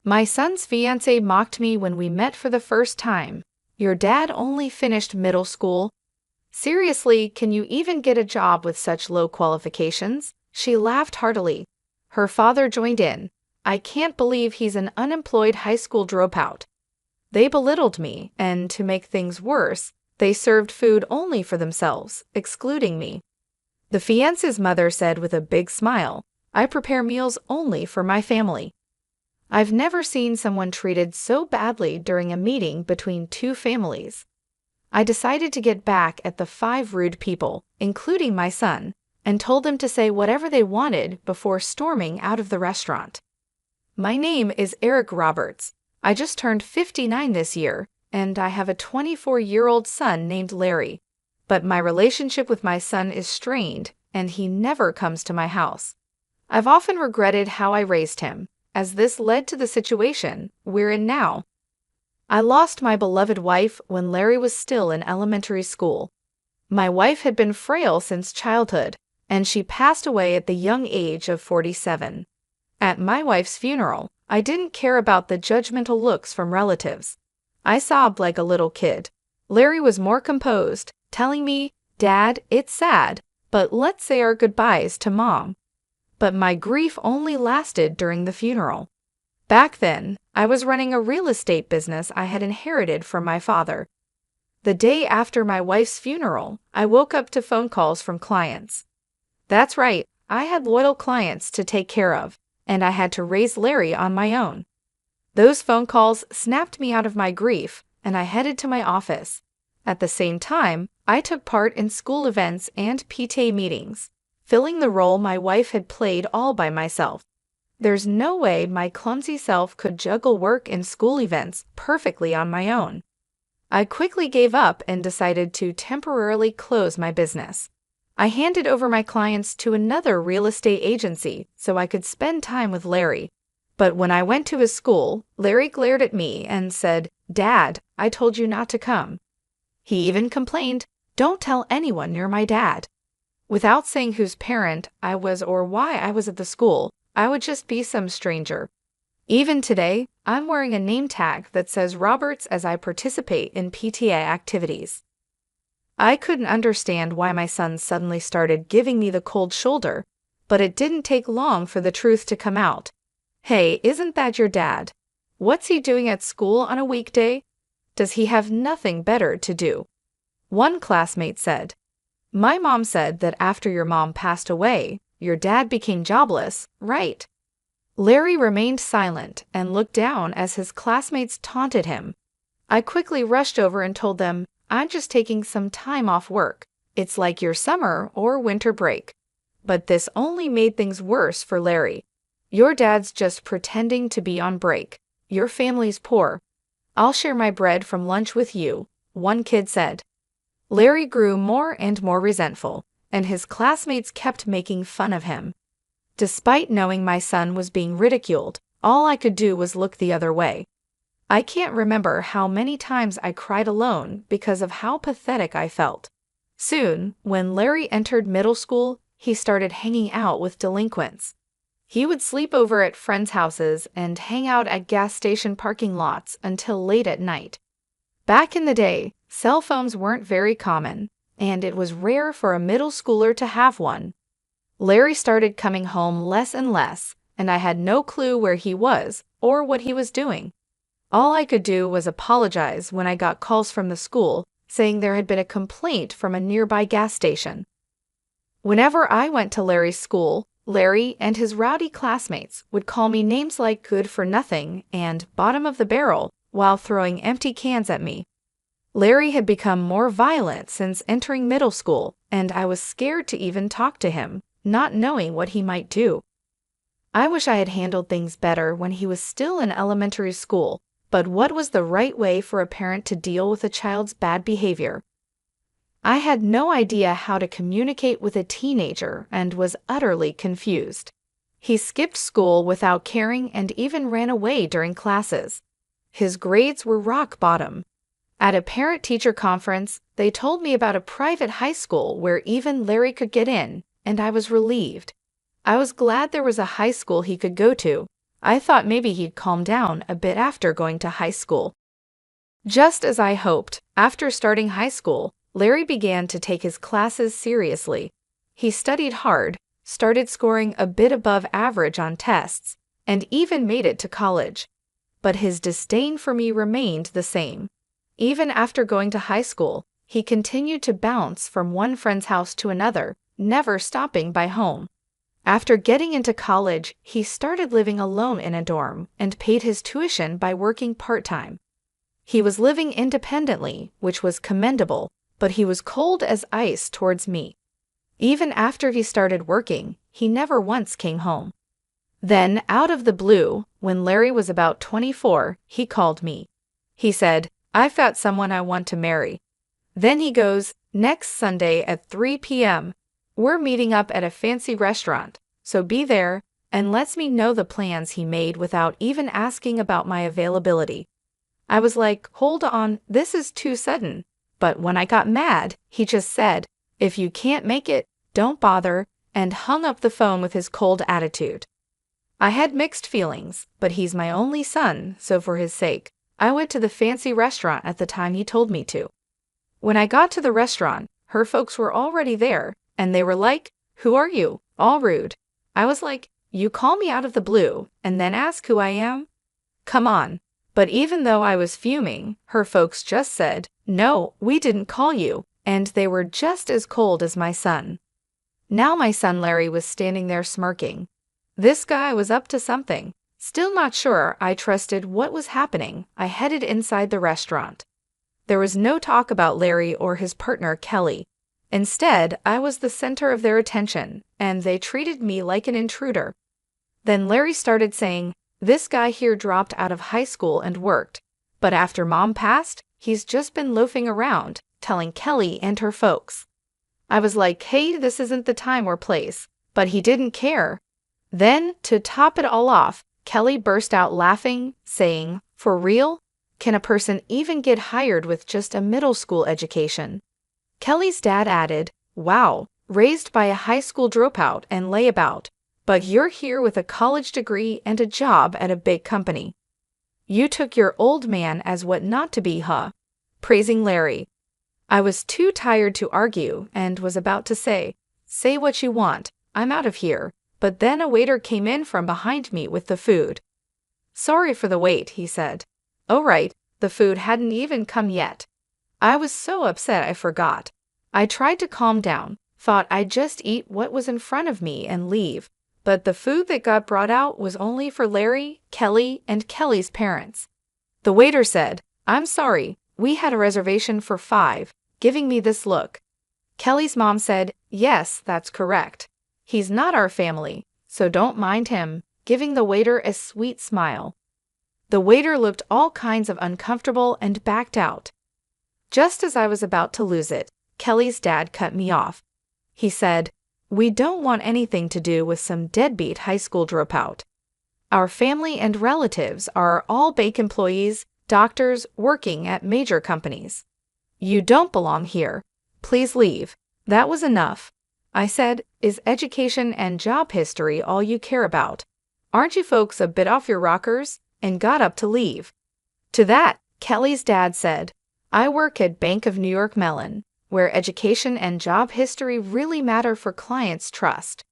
My son's fiancé mocked me when we met for the first time. Your dad only finished middle school. Seriously, can you even get a job with such low qualifications? She laughed heartily. Her father joined in. I can't believe he's an unemployed high school dropout. They belittled me, and to make things worse, they served food only for themselves, excluding me. The fiancé's mother said with a big smile, I prepare meals only for my family. I've never seen someone treated so badly during a meeting between two families. I decided to get back at the 5 rude people, including my son, and told them to say whatever they wanted before storming out of the restaurant. My name is Eric Roberts. I just turned 59 this year, and I have a 24-year-old son named Larry. But my relationship with my son is strained, and he never comes to my house. I've often regretted how I raised him, as this led to the situation we're in now. I lost my beloved wife when Larry was still in elementary school. My wife had been frail since childhood, and she passed away at the young age of 47. At my wife's funeral, I didn't care about the judgmental looks from relatives. I sobbed like a little kid. Larry was more composed, telling me, Dad, it's sad, but let's say our goodbyes to Mom. But my grief only lasted during the funeral. Back then, I was running a real estate business I had inherited from my father. The day after my wife's funeral, I woke up to phone calls from clients. That's right, I had loyal clients to take care of, and I had to raise Larry on my own. Those phone calls snapped me out of my grief, and I headed to my office. At the same time, I took part in school events and PTA meetings, filling the role my wife had played all by myself. There's no way my clumsy self could juggle work and school events perfectly on my own. I quickly gave up and decided to temporarily close my business. I handed over my clients to another real estate agency so I could spend time with Larry. But when I went to his school, Larry glared at me and said, Dad, I told you not to come. He even complained, don't tell anyone you're my dad. Without saying whose parent I was or why I was at the school, I would just be some stranger. Even today, I'm wearing a name tag that says Roberts as I participate in PTA activities. I couldn't understand why my son suddenly started giving me the cold shoulder, but it didn't take long for the truth to come out. Hey, isn't that your dad? What's he doing at school on a weekday? Does he have nothing better to do? One classmate said, My mom said that after your mom passed away, your dad became jobless, right? Larry remained silent and looked down as his classmates taunted him. I quickly rushed over and told them, I'm just taking some time off work. It's like your summer or winter break. But this only made things worse for Larry. Your dad's just pretending to be on break. Your family's poor. I'll share my bread from lunch with you, one kid said. Larry grew more and more resentful, and his classmates kept making fun of him. Despite knowing my son was being ridiculed, all I could do was look the other way. I can't remember how many times I cried alone because of how pathetic I felt. Soon, when Larry entered middle school, he started hanging out with delinquents. He would sleep over at friends' houses and hang out at gas station parking lots until late at night. Back in the day, cell phones weren't very common, and it was rare for a middle schooler to have one. Larry started coming home less and less, and I had no clue where he was or what he was doing. All I could do was apologize when I got calls from the school saying there had been a complaint from a nearby gas station. Whenever I went to Larry's school, Larry and his rowdy classmates would call me names like good for nothing and bottom of the barrel while throwing empty cans at me. Larry had become more violent since entering middle school, and I was scared to even talk to him, not knowing what he might do. I wish I had handled things better when he was still in elementary school, but what was the right way for a parent to deal with a child's bad behavior? I had no idea how to communicate with a teenager and was utterly confused. He skipped school without caring and even ran away during classes. His grades were rock bottom. At a parent-teacher conference, they told me about a private high school where even Larry could get in, and I was relieved. I was glad there was a high school he could go to. I thought maybe he'd calm down a bit after going to high school. Just as I hoped, after starting high school, Larry began to take his classes seriously. He studied hard, started scoring a bit above average on tests, and even made it to college. But his disdain for me remained the same. Even after going to high school, he continued to bounce from one friend's house to another, never stopping by home. After getting into college, he started living alone in a dorm and paid his tuition by working part-time. He was living independently, which was commendable, but he was cold as ice towards me. Even after he started working, he never once came home. Then, out of the blue, when Larry was about 24, he called me. He said, "I've got someone I want to marry." Then he goes, "Next Sunday at 3 p.m., we're meeting up at a fancy restaurant, so be there," and lets me know the plans he made without even asking about my availability. I was like, hold on, this is too sudden. But when I got mad, he just said, "If you can't make it, don't bother," and hung up the phone with his cold attitude. I had mixed feelings, but he's my only son, so for his sake, I went to the fancy restaurant at the time he told me to. When I got to the restaurant, her folks were already there, and they were like, "Who are you?" All rude. I was like, "You call me out of the blue, and then ask who I am? Come on." But even though I was fuming, her folks just said, "No, we didn't call you," and they were just as cold as my son. Now my son Larry was standing there smirking. This guy was up to something. Still not sure I trusted what was happening, I headed inside the restaurant. There was no talk about Larry or his partner Kelly. Instead, I was the center of their attention, and they treated me like an intruder. Then Larry started saying, "This guy here dropped out of high school and worked, but after Mom passed, he's just been loafing around, telling Kelly and her folks." I was like, hey, this isn't the time or place, but he didn't care. Then, to top it all off, Kelly burst out laughing, saying, "For real? Can a person even get hired with just a middle school education?" Kelly's dad added, "Wow, raised by a high school dropout and layabout. But you're here with a college degree and a job at a big company. You took your old man as what not to be, huh?" Praising Larry. I was too tired to argue and was about to say what you want, I'm out of here, but then a waiter came in from behind me with the food. "Sorry for the wait," he said. "Oh right, the food hadn't even come yet." I was so upset I forgot. I tried to calm down, thought I'd just eat what was in front of me and leave. But the food that got brought out was only for Larry, Kelly, and Kelly's parents. The waiter said, "I'm sorry, we had a reservation for 5, giving me this look." Kelly's mom said, "Yes, that's correct. He's not our family, so don't mind him," giving the waiter a sweet smile. The waiter looked all kinds of uncomfortable and backed out. Just as I was about to lose it, Kelly's dad cut me off. He said, "We don't want anything to do with some deadbeat high school dropout. Our family and relatives are all bank employees, doctors working at major companies. You don't belong here. Please leave." That was enough. I said, "Is education and job history all you care about? Aren't you folks a bit off your rockers?" and got up to leave. To that, Kelly's dad said, "I work at Bank of New York Mellon, where education and job history really matter for clients' trust."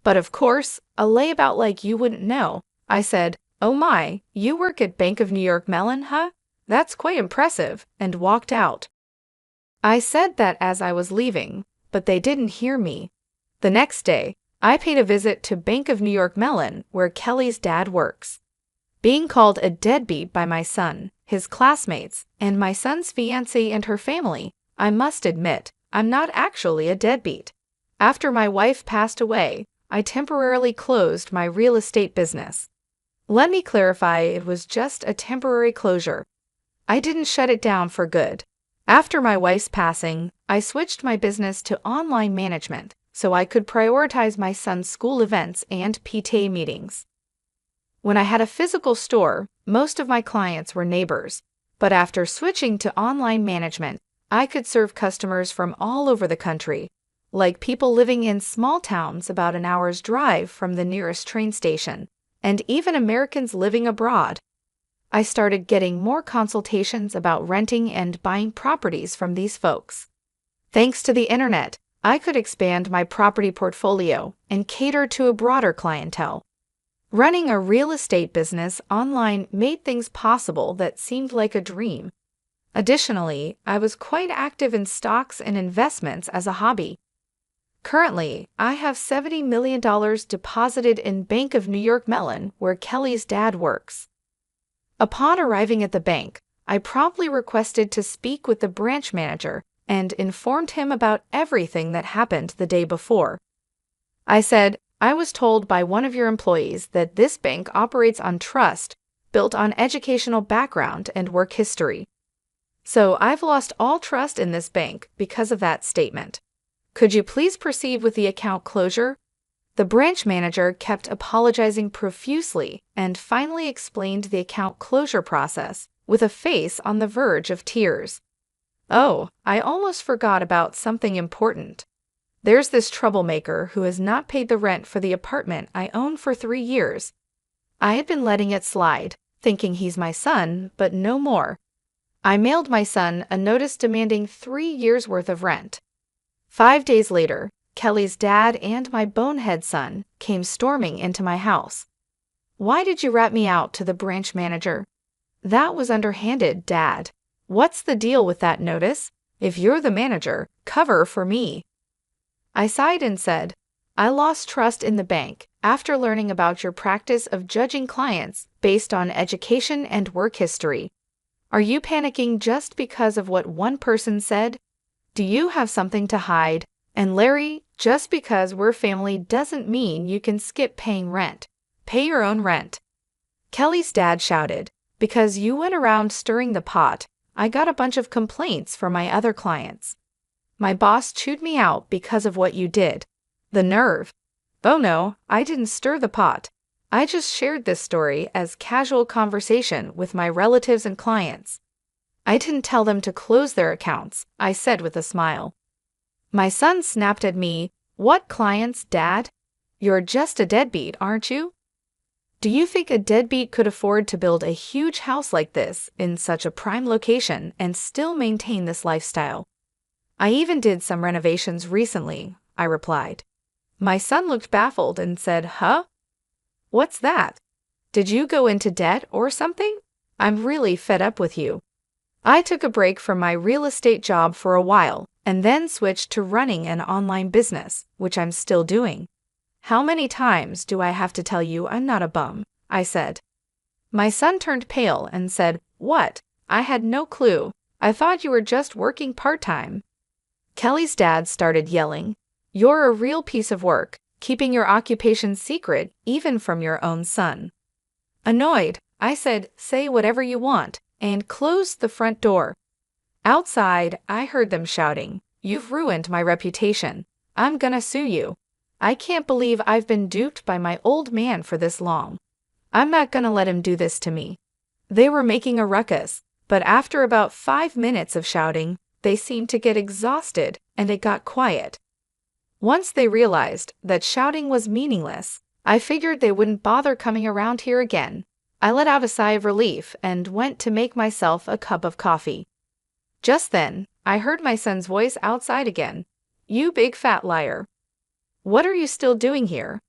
But of course, a layabout like you wouldn't know. I said, "Oh my, you work at Bank of New York Mellon, huh? That's quite impressive," and walked out. I said that as I was leaving, but they didn't hear me. The next day, I paid a visit to Bank of New York Mellon, where Kelly's dad works. Being called a deadbeat by my son, his classmates, and my son's fiancée and her family, I must admit, I'm not actually a deadbeat. After my wife passed away, I temporarily closed my real estate business. Let me clarify, it was just a temporary closure. I didn't shut it down for good. After my wife's passing, I switched my business to online management so I could prioritize my son's school events and PTA meetings. When I had a physical store, most of my clients were neighbors, but after switching to online management, I could serve customers from all over the country, like people living in small towns about an hour's drive from the nearest train station, and even Americans living abroad. I started getting more consultations about renting and buying properties from these folks. Thanks to the internet, I could expand my property portfolio and cater to a broader clientele. Running a real estate business online made things possible that seemed like a dream. Additionally, I was quite active in stocks and investments as a hobby. Currently, I have $70 million deposited in Bank of New York Mellon, where Kelly's dad works. Upon arriving at the bank, I promptly requested to speak with the branch manager and informed him about everything that happened the day before. I said, "I was told by one of your employees that this bank operates on trust, built on educational background and work history. So I've lost all trust in this bank because of that statement. Could you please proceed with the account closure?" The branch manager kept apologizing profusely and finally explained the account closure process with a face on the verge of tears. "Oh, I almost forgot about something important. There's this troublemaker who has not paid the rent for the apartment I own for 3 years. I had been letting it slide, thinking he's my son, but no more. I mailed my son a notice demanding 3 years' worth of rent. 5 days later, Kelly's dad and my bonehead son came storming into my house. Why did you rat me out to the branch manager? That was underhanded, Dad. What's the deal with that notice? If you're the manager, cover for me." I sighed and said, "I lost trust in the bank after learning about your practice of judging clients based on education and work history. Are you panicking just because of what one person said? Do you have something to hide? And Larry, just because we're family doesn't mean you can skip paying rent. Pay your own rent." Kelly's dad shouted, "Because you went around stirring the pot, I got a bunch of complaints from my other clients. My boss chewed me out because of what you did. The nerve." "Oh no, I didn't stir the pot. I just shared this story as casual conversation with my relatives and clients. I didn't tell them to close their accounts," I said with a smile. My son snapped at me, "What clients, Dad? You're just a deadbeat, aren't you? Do you think a deadbeat could afford to build a huge house like this in such a prime location and still maintain this lifestyle?" "I even did some renovations recently," I replied. My son looked baffled and said, "Huh? What's that? Did you go into debt or something? I'm really fed up with you." I took a break from my real estate job for a while and then switched to running an online business, which I'm still doing. "How many times do I have to tell you I'm not a bum?" I said. My son turned pale and said, "What? I had no clue. I thought you were just working part-time." Kelly's dad started yelling, "You're a real piece of work, keeping your occupation secret even from your own son." Annoyed, I said, "Say whatever you want," and closed the front door. Outside, I heard them shouting, "You've ruined my reputation. I'm gonna sue you. I can't believe I've been duped by my old man for this long. I'm not gonna let him do this to me." They were making a ruckus, but after about 5 minutes of shouting, they seemed to get exhausted and it got quiet. Once they realized that shouting was meaningless, I figured they wouldn't bother coming around here again. I let out a sigh of relief and went to make myself a cup of coffee. Just then, I heard my son's voice outside again. "You big fat liar. What are you still doing here?"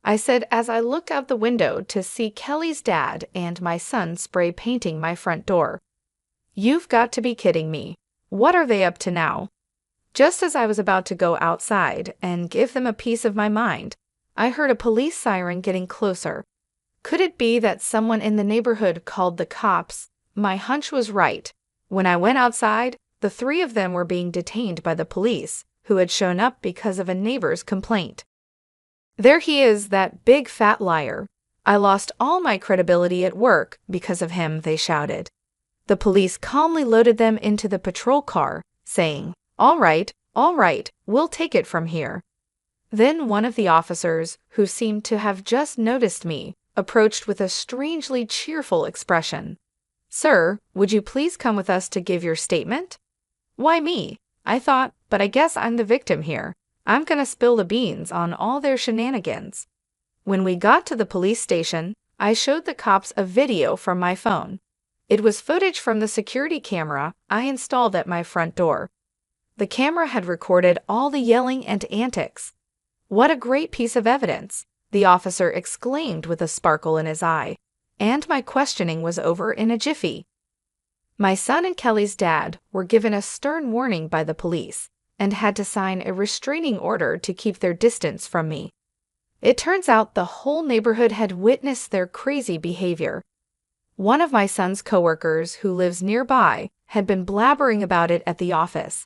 I said as I looked out the window to see Kelly's dad and my son spray painting my front door. "You've got to be kidding me. What are they up to now?" Just as I was about to go outside and give them a piece of my mind, I heard a police siren getting closer. Could it be that someone in the neighborhood called the cops? My hunch was right. When I went outside, the 3 of them were being detained by the police, who had shown up because of a neighbor's complaint. "There he is, that big fat liar. I lost all my credibility at work because of him," they shouted. The police calmly loaded them into the patrol car, saying, all right, we'll take it from here." Then one of the officers, who seemed to have just noticed me, approached with a strangely cheerful expression. "Sir, would you please come with us to give your statement?" "Why me?" I thought, but I guess I'm the victim here. I'm gonna spill the beans on all their shenanigans. When we got to the police station, I showed the cops a video from my phone. It was footage from the security camera I installed at my front door. The camera had recorded all the yelling and antics. "What a great piece of evidence!" the officer exclaimed with a sparkle in his eye. And my questioning was over in a jiffy. My son and Kelly's dad were given a stern warning by the police and had to sign a restraining order to keep their distance from me. It turns out the whole neighborhood had witnessed their crazy behavior. One of my son's coworkers, who lives nearby, had been blabbering about it at the office.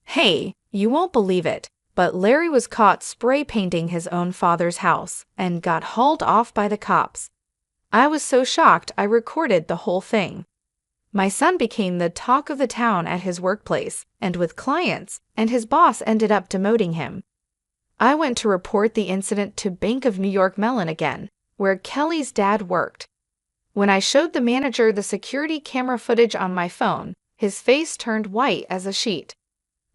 "Hey, you won't believe it, but Larry was caught spray painting his own father's house and got hauled off by the cops." I was so shocked I recorded the whole thing. My son became the talk of the town at his workplace and with clients, and his boss ended up demoting him. I went to report the incident to Bank of New York Mellon again, where Kelly's dad worked. When I showed the manager the security camera footage on my phone, his face turned white as a sheet.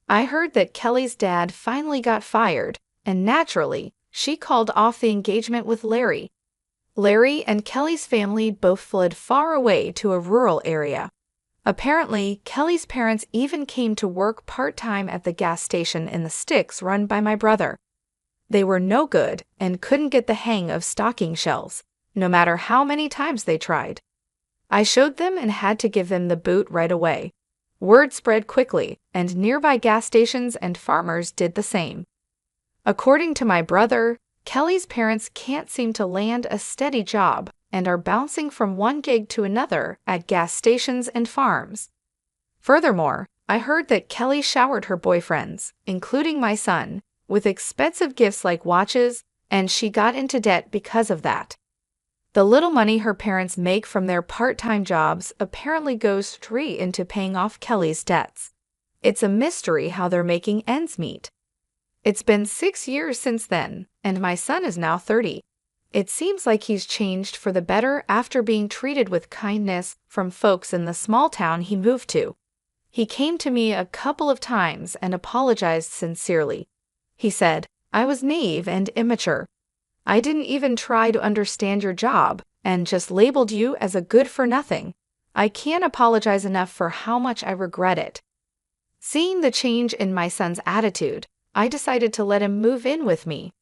I heard that Kelly's dad finally got fired, and naturally, she called off the engagement with Larry. Larry and Kelly's family both fled far away to a rural area. Apparently, Kelly's parents even came to work part-time at the gas station in the sticks run by my brother. They were no good and couldn't get the hang of stocking shelves, no matter how many times they tried. I showed them and had to give them the boot right away. Word spread quickly, and nearby gas stations and farmers did the same. According to my brother, Kelly's parents can't seem to land a steady job and are bouncing from one gig to another at gas stations and farms. Furthermore, I heard that Kelly showered her boyfriends, including my son, with expensive gifts like watches, and she got into debt because of that. The little money her parents make from their part-time jobs apparently goes straight into paying off Kelly's debts. It's a mystery how they're making ends meet. It's been 6 years since then, and my son is now 30. It seems like he's changed for the better after being treated with kindness from folks in the small town he moved to. He came to me a couple of times and apologized sincerely. He said, "I was naive and immature. I didn't even try to understand your job and just labeled you as a good-for-nothing. I can't apologize enough for how much I regret it." Seeing the change in my son's attitude, I decided to let him move in with me.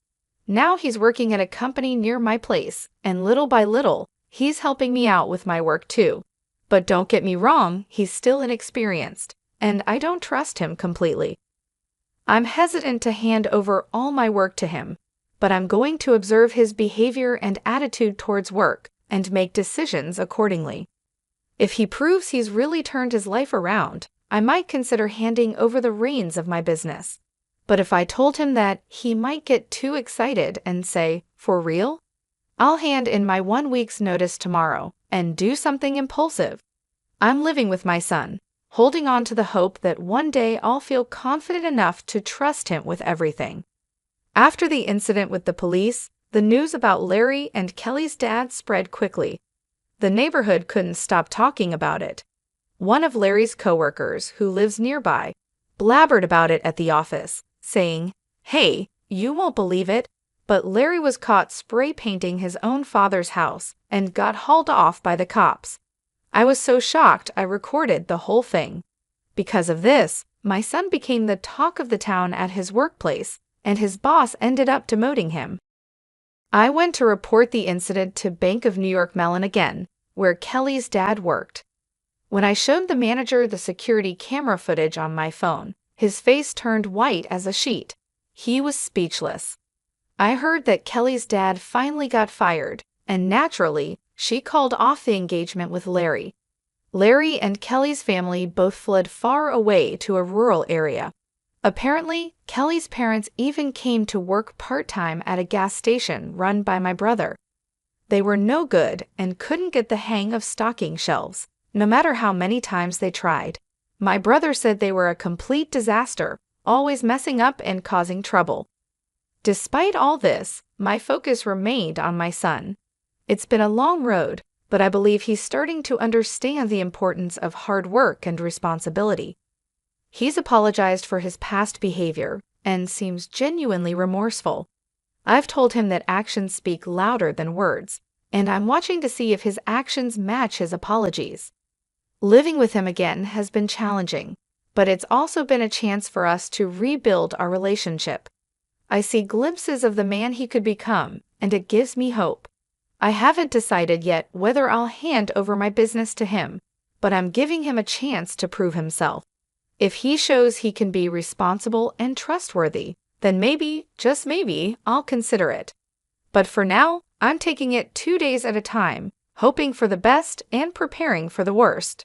Now he's working at a company near my place, and little by little, he's helping me out with my work too. But don't get me wrong, he's still inexperienced, and I don't trust him completely. I'm hesitant to hand over all my work to him, but I'm going to observe his behavior and attitude towards work and make decisions accordingly. If he proves he's really turned his life around, I might consider handing over the reins of my business. But if I told him that, he might get too excited and say, "For real?" I'll hand in my 1 week's notice tomorrow and do something impulsive. I'm living with my son, holding on to the hope that one day I'll feel confident enough to trust him with everything. After the incident with the police, the news about Larry and Kelly's dad spread quickly. The neighborhood couldn't stop talking about it. One of Larry's coworkers, who lives nearby, blabbered about it at the office, saying, "Hey, you won't believe it, but Larry was caught spray painting his own father's house and got hauled off by the cops." I was so shocked I recorded the whole thing. Because of this, my son became the talk of the town at his workplace, and his boss ended up demoting him. I went to report the incident to Bank of New York Mellon again, where Kelly's dad worked. When I showed the manager the security camera footage on my phone, his face turned white as a sheet. He was speechless. I heard that Kelly's dad finally got fired, and naturally, she called off the engagement with Larry. Larry and Kelly's family both fled far away to a rural area. Apparently, Kelly's parents even came to work part-time at a gas station run by my brother. They were no good and couldn't get the hang of stocking shelves, no matter how many times they tried. My brother said they were a complete disaster, always messing up and causing trouble. Despite all this, my focus remained on my son. It's been a long road, but I believe he's starting to understand the importance of hard work and responsibility. He's apologized for his past behavior and seems genuinely remorseful. I've told him that actions speak louder than words, and I'm watching to see if his actions match his apologies. Living with him again has been challenging, but it's also been a chance for us to rebuild our relationship. I see glimpses of the man he could become, and it gives me hope. I haven't decided yet whether I'll hand over my business to him, but I'm giving him a chance to prove himself. If he shows he can be responsible and trustworthy, then maybe, just maybe, I'll consider it. But for now, I'm taking it 2 days at a time, hoping for the best and preparing for the worst.